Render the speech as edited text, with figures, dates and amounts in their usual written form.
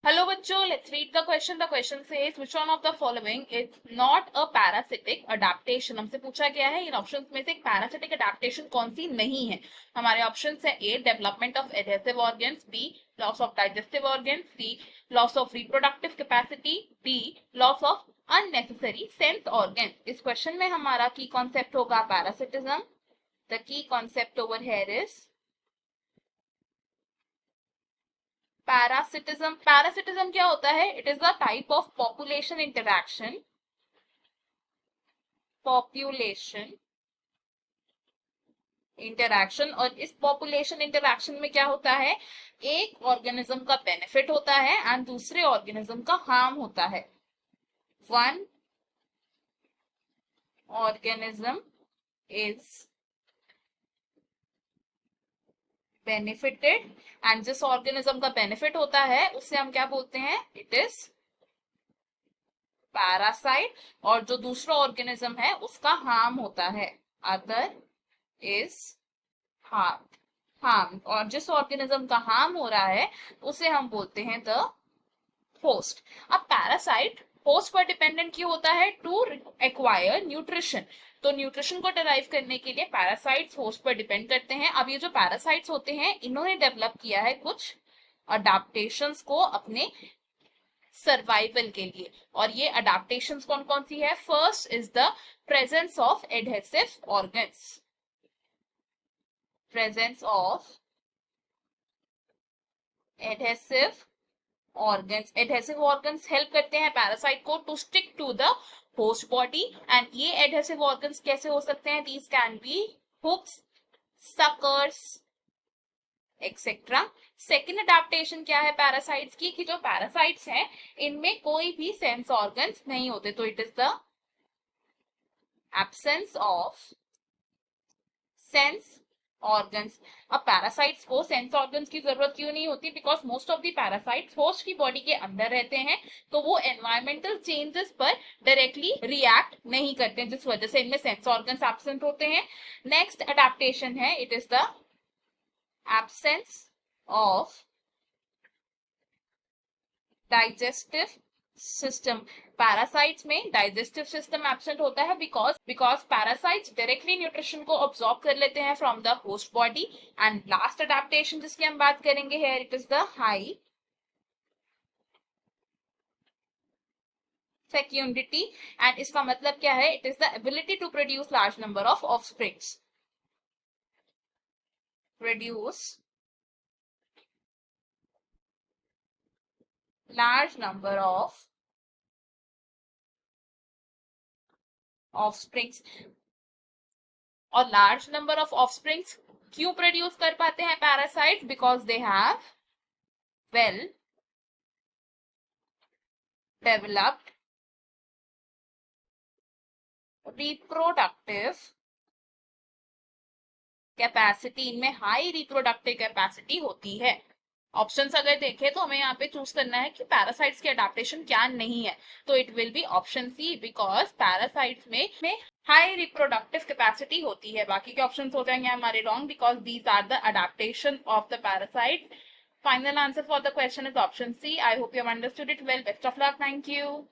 Hello बच्चों, let's read the question. The question says which one of the following is not a parasitic adaptation. हमसे पूछा गया है इन options में से एक पैरासिटिक अडेप्टेशन कौन सी नहीं है. हमारे ऑप्शंस है A development of adhesive organs, B loss of digestive organs, C loss of reproductive capacity, D loss of unnecessary sense organs. इस क्वेश्चन में हमारा की कॉन्सेप्ट होगा parasitism. The key concept over here is parasitism. Parasitism क्या होता है? It is the type of population interaction और इस population interaction में क्या होता है, एक ऑर्गेनिज्म का बेनिफिट होता है एंड दूसरे ऑर्गेनिज्म का हार्म होता है. One organism is benefited and जिस ऑर्गेनिज्म का बेनिफिट होता है उससे हम क्या बोलते हैं, इट इज पैरासाइट. और जो दूसरा ऑर्गेनिज्म है उसका हार्म होता है, अदर इज हार्म. और जिस ऑर्गेनिज्म का हार्म हो रहा है उसे हम बोलते हैं द होस्ट. अब पैरासाइट होस्ट पर डिपेंडेंट क्यों होता है? To acquire nutrition. तो न्यूट्रिशन को डिराइव करने के लिए पैरासाइट्स होस्ट पर डिपेंड करते हैं. अब ये जो पैरासाइट्स होते हैं इन्होंने डेवलप किया है कुछ अडाप्टेशंस को अपने सर्वाइवल के लिए. और ये अडाप्टेशंस कौन कौन सी है? First is the presence of adhesive organs. Presence of adhesive organs. Adhesive organs help करते हैं पैरासाइट को to stick to the host body. And ये एडहेसिव ऑर्गन्स कैसे हो सकते हैं? These can be hooks, suckers etcetera. Second adaptation क्या है पैरासाइट्स की, कि जो पैरासाइट्स हैं इनमें कोई भी सेंस ऑर्गन्स नहीं होते. तो it is the absence of sense organs. अब पैरासाइट्स को सेंस ऑर्गन्स की जरूरत क्यों नहीं होती? Because most of the parasites host की बॉडी के अंदर रहते हैं, तो वो एनवायरमेंटल चेंजेस पर डायरेक्टली रिएक्ट नहीं करते, जिस वजह से इनमें सेंस ऑर्गन्स एब्सेंट होते हैं. नेक्स्ट अडेप्टेशन है, it is the absence of digestive system. Parasites में डाइजेस्टिव सिस्टम एब्सेंट होता है बिकॉज पैरासाइट्स डायरेक्टली न्यूट्रिशन को ऑब्जॉर्ब कर लेते हैं from the host body. And last adaptation जिसकी हम बात करेंगे है, it is the high fecundity. And इसका मतलब क्या है? It is the ability to produce large number of offsprings. Produce large number of offsprings. और large number of offsprings क्यों प्रोड्यूस कर पाते हैं parasite? Because they have well developed reproductive capacity. इनमें हाई रिप्रोडक्टिव कैपेसिटी होती है. Options अगर देखें तो हमें यहाँ पे चूज करना है कि पैरासाइट्स की अडेप्टेशन क्या नहीं है. तो it will be option C, because parasites में हाई रिप्रोडक्टिव कैपेसिटी होती है. बाकी के ऑप्शंस हो जाएंगे हमारे wrong, because these are the adaptation of the parasites. Final answer for the question is option C. I hope you have understood it well. Best of luck. Thank you.